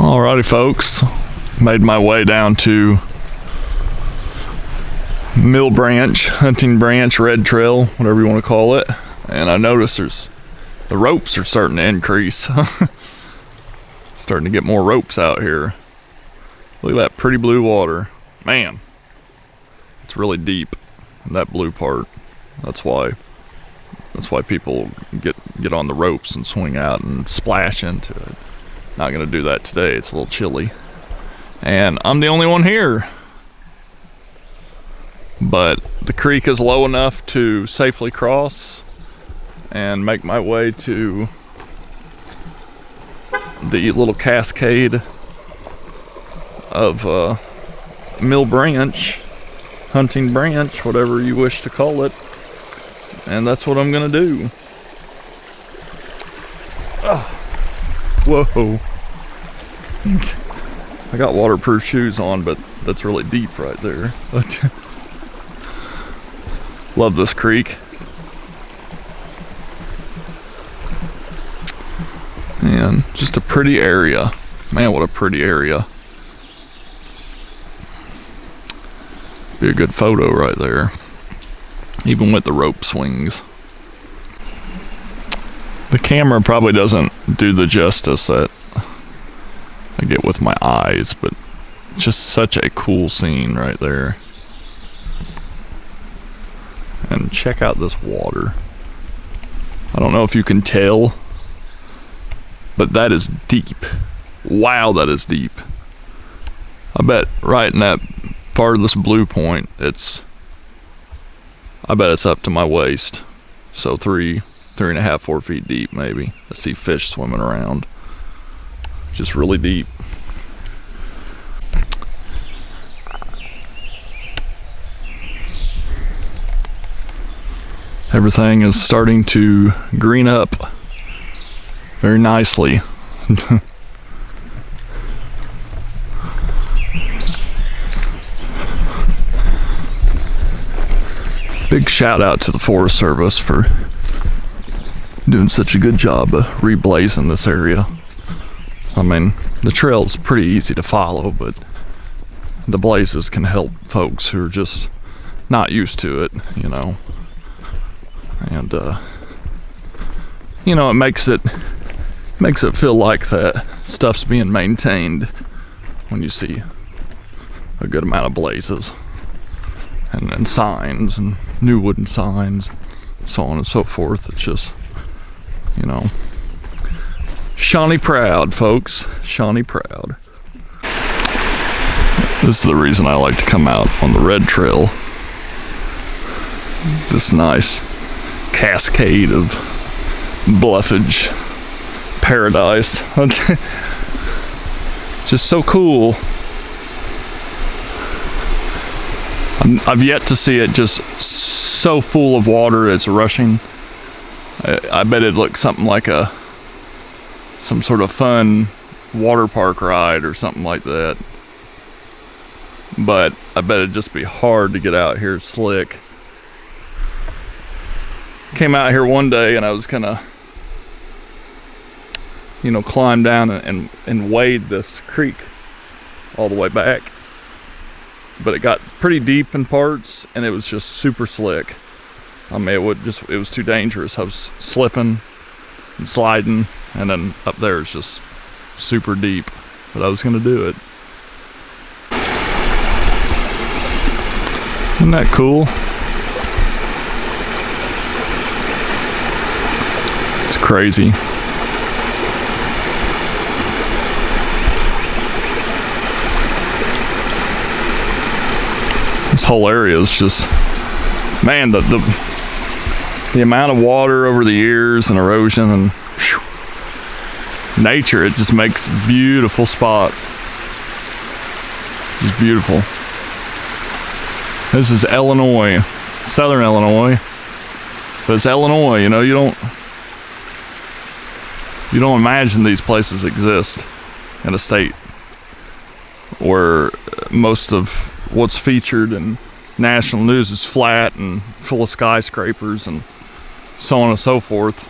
Alrighty folks, made my way down to Mill Branch, Hunting Branch, Red Trail, whatever you want to call it, and I noticed the ropes are starting to increase. Starting to get more ropes out here. Look at that pretty blue water. Man, it's really deep, that blue part. That's why people get on the ropes and swing out and splash into it. Not gonna do that today, it's a little chilly. And I'm the only one here. But the creek is low enough to safely cross and make my way to the little cascade of Mill Branch, Hunting Branch, whatever you wish to call it. And that's what I'm gonna do. Whoa. I got waterproof shoes on, but that's really deep right there. Love this creek. And just a pretty area. Man, what a pretty area. Be a good photo right there. Even with the rope swings. The camera probably doesn't do the justice that I get with my eyes, but just such a cool scene right there. And check out this water. I don't know if you can tell, but that is deep. Wow, that is deep. I bet right in that farthest blue point, I bet it's up to my waist. So 3.5, 4 feet deep maybe. I see fish swimming around. Just really deep. Everything is starting to green up very nicely. Big shout out to the Forest Service for doing such a good job of reblazing this area. I mean, the trail's pretty easy to follow, but the blazes can help folks who are just not used to it, you know. And it makes it feel like that stuff's being maintained when you see a good amount of blazes and signs and new wooden signs, so on and so forth. It's just, Shawnee proud, folks. Shawnee proud. This is the reason I like to come out on the Red Trail. This nice cascade of bluffage paradise. Just so cool. I've yet to see it just so full of water it's rushing. I bet it looks something like some sort of fun water park ride or something like that. But I bet it'd just be hard to get out here slick. Came out here one day and I was gonna climb down and wade this creek all the way back. But it got pretty deep in parts and it was just super slick. I mean, it was too dangerous. I was slipping and sliding, and then up there it's just super deep. But I was gonna do it. Isn't that cool? It's crazy. This whole area is just, man, the amount of water over the years and erosion and nature, it just makes beautiful spots. Just beautiful. This is Illinois, southern Illinois. But it's Illinois, you don't imagine these places exist in a state where most of what's featured in national news is flat and full of skyscrapers and so on and so forth.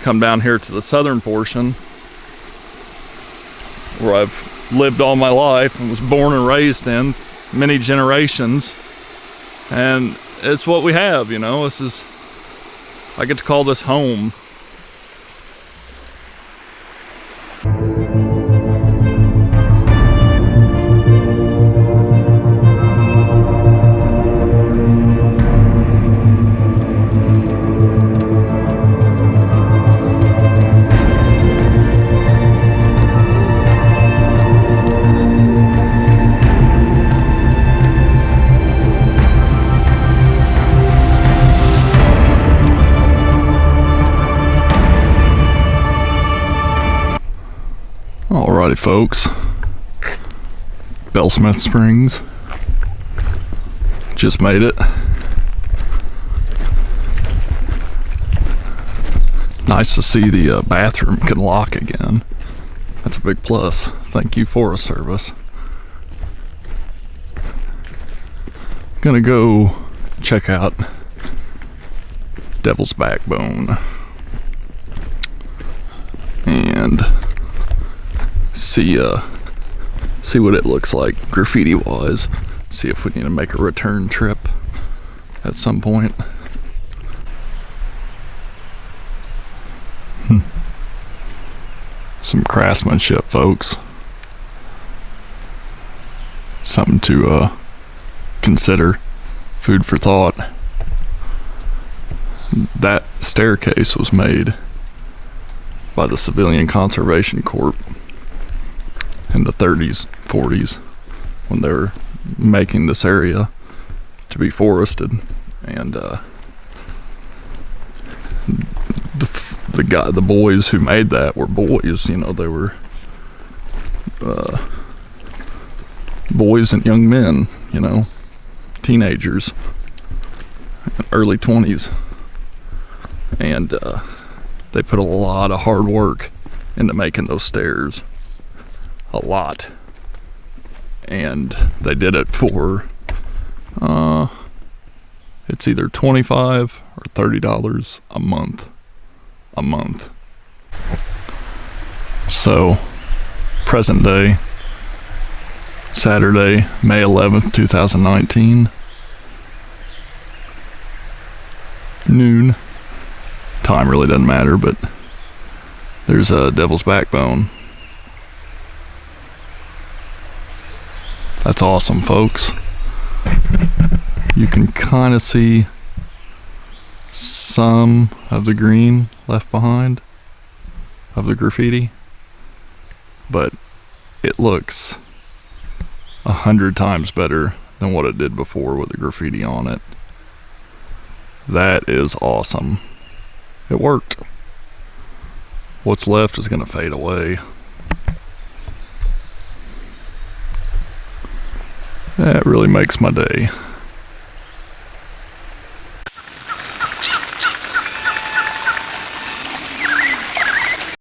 Come down here to the southern portion, where I've lived all my life and was born and raised in many generations. And it's what we have, you know. I get to call this home. Alrighty, folks. Bellsmith Springs. Just made it. Nice to see the bathroom can lock again. That's a big plus. Thank you, Forest Service. Gonna go check out Devil's Backbone and see what it looks like graffiti wise. See if we need to make a return trip at some point. Some craftsmanship, folks. Something to consider. Food for thought. That staircase was made by the Civilian Conservation Corps in the 30s, 40s, when they were making this area to be forested. And the boys who made that were boys, you know. They were boys and young men, you know, teenagers, early 20s, and they put a lot of hard work into making those stairs. A lot. And they did it for it's either $25 or $30 a month. So present day, Saturday, May 11th, 2019, noon. Time really doesn't matter, but there's a Devil's Backbone. That's awesome, folks. You can kind of see some of the green left behind of the graffiti, but it looks 100 times better than what it did before with the graffiti on it. That is awesome. It worked. What's left is going to fade away. That really makes my day.